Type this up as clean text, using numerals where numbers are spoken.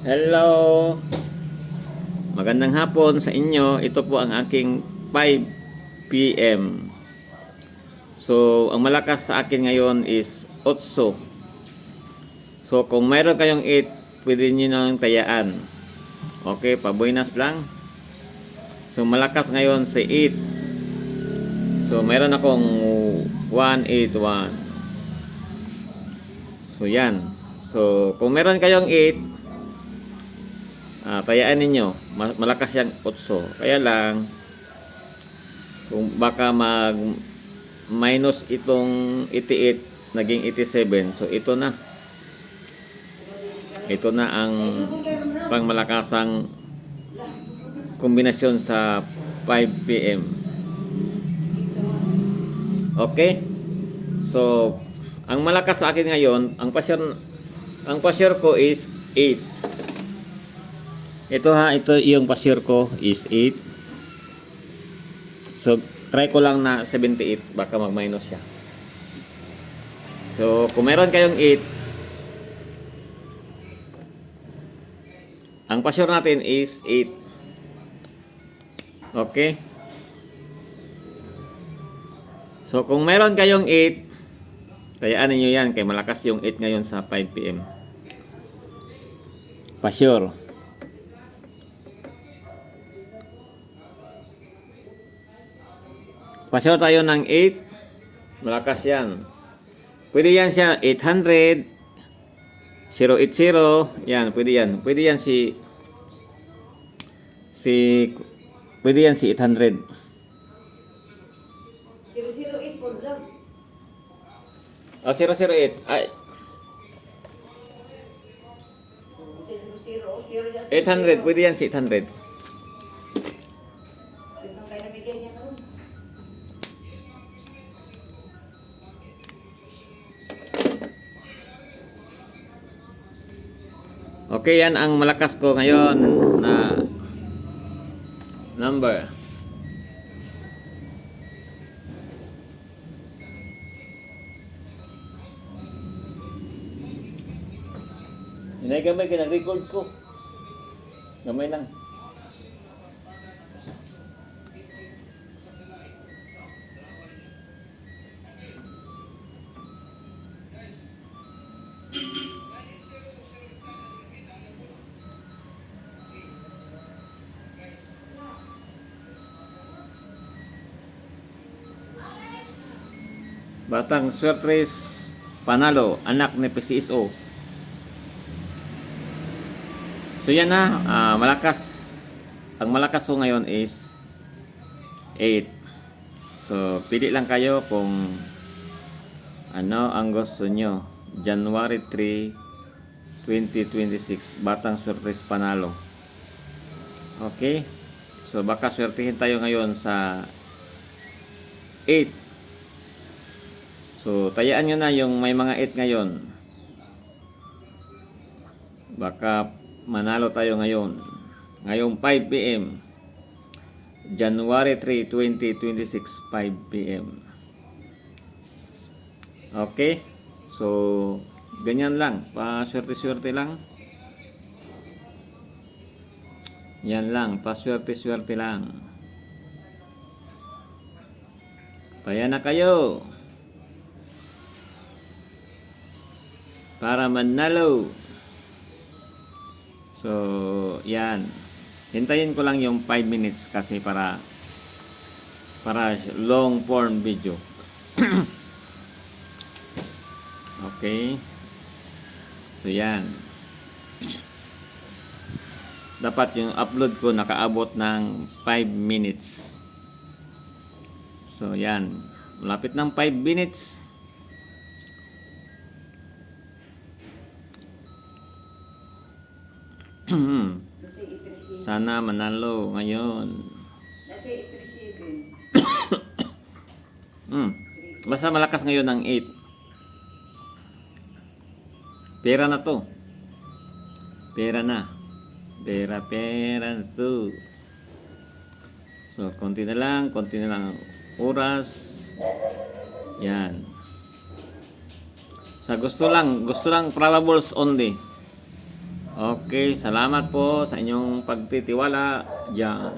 Hello! Magandang hapon sa inyo. Ito po ang aking 5 PM. So, ang malakas sa akin ngayon is 8. So, kung mayroon kayong 8, pwede nyo nang tayaan. Okay, pabuenas lang. So, malakas ngayon si 8. So, mayroon akong 181. So, yan. So, kung meron kayong 8, tayaan ninyo. Malakas yung 8. Kaya lang, kung baka mag minus itong 88 naging 87, so ito na ang pangmalakasang kombinasyon sa 5 PM. Okay, so ang malakas sa akin ngayon, ang pasyor ko is 8. Ito yung pasyor ko is 8. So try ko lang na 78, baka mag-minus siya. So, kung meron kayong 8, ang pasyor natin is 8. Okay? So, kung meron kayong 8, tayaan niyo yan, kay malakas yung 8 ngayon sa 5 PM. Pasyor. Pasyor tayo ng 8. Malakas yan. Pwede yan siya 800, 080. Yan, pwede yan. Pwede yan pwede yan si 800. 008 po lang. 008. Ay, 800. Pwede yan si 800. Itong kaya nabigyan niya noon. Okay, yan ang malakas ko ngayon na number. Hinay gamay ka nag-record ko. Gamay lang. Batang Surprise Panalo, anak ni PCSO. So yan na, malakas. Ang malakas ko ngayon is 8. So pili lang kayo kung ano ang gusto nyo. January 3, 2026, Batang Surprise Panalo. Okay? So baka swertihin tayo ngayon sa 8. So, tayaan nyo na yung may mga 8 ngayon. Baka manalo tayo ngayon. Ngayong 5 PM. January 3, 2026, 5 PM. Okay? So, ganyan lang. Pa-swerte-swerte lang. Yan lang. Pa-swerte-swerte lang. Taya na kayo. Para manalo. So, yan. Hintayin ko lang yung 5 minutes kasi para long form video. Okay. So, yan. Dapat yung upload ko nakaabot ng 5 minutes. So, yan. Malapit ng 5 minutes. Sana manalo ngayon. Nasa 837. Basta malakas ngayon ng 8. Pera na to. Pera na. Pera na to. So, konti na lang oras. Yan. Sa gusto lang probables only. Okay, salamat po sa inyong pagtitiwala. Yan.